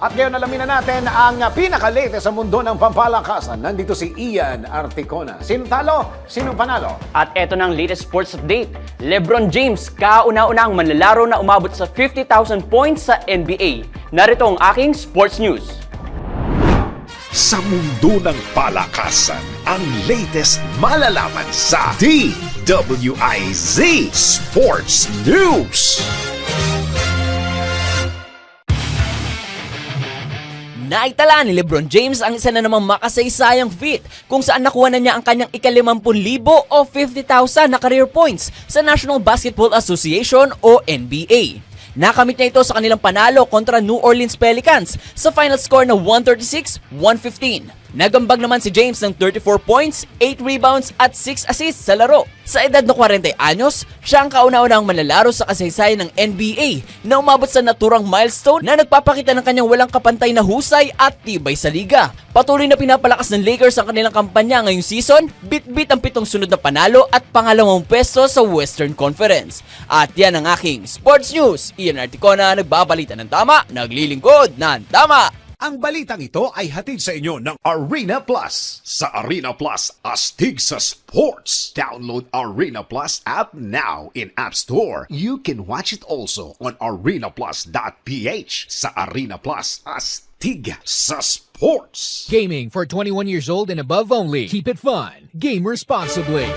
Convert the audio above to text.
At ngayon alamin na natin ang pinaka-latest sa mundo ng pampalakasan. Nandito si Ian Articona. Sino talo? Sino panalo? At eto ng latest sports update. LeBron James, kauna-unang manlalaro na umabot sa 50,000 points sa NBA. Narito ang aking sports news. Sa mundo ng palakasan, ang latest malalaman sa DWIZ Sports News. Naitala ni LeBron James ang isa na namang makasaysayang feat kung saan nakuha na niya ang kanyang ika-50,000 o 50,000 na career points sa National Basketball Association o NBA. Nakamit niya ito sa kanilang panalo kontra New Orleans Pelicans sa final score na 136-115. Nagambag naman si James ng 34 points, 8 rebounds at 6 assists sa laro. Sa edad na 40 anyos, siya ang kauna-unahang manlalaro sa kasaysayan ng NBA na umabot sa naturang milestone na nagpapakita ng kanyang walang kapantay na husay at tibay sa liga. Patuloy na pinapalakas ng Lakers ang kanilang kampanya ngayong season, bit-bit ang 7 sunod na panalo at pangalawang pwesto sa Western Conference. At yan ang aking sports news. Ian Articona, nagbabalita ng tama, naglilingkod ng tama. Ang balitang ito ay hatid sa inyo ng Arena Plus. Sa Arena Plus, astig sa sports. Download Arena Plus app now in App Store. You can watch it also on arenaplus.ph. Sa Arena Plus, astig sa sports. Gaming for 21 years old and above only. Keep it fun. Game responsibly.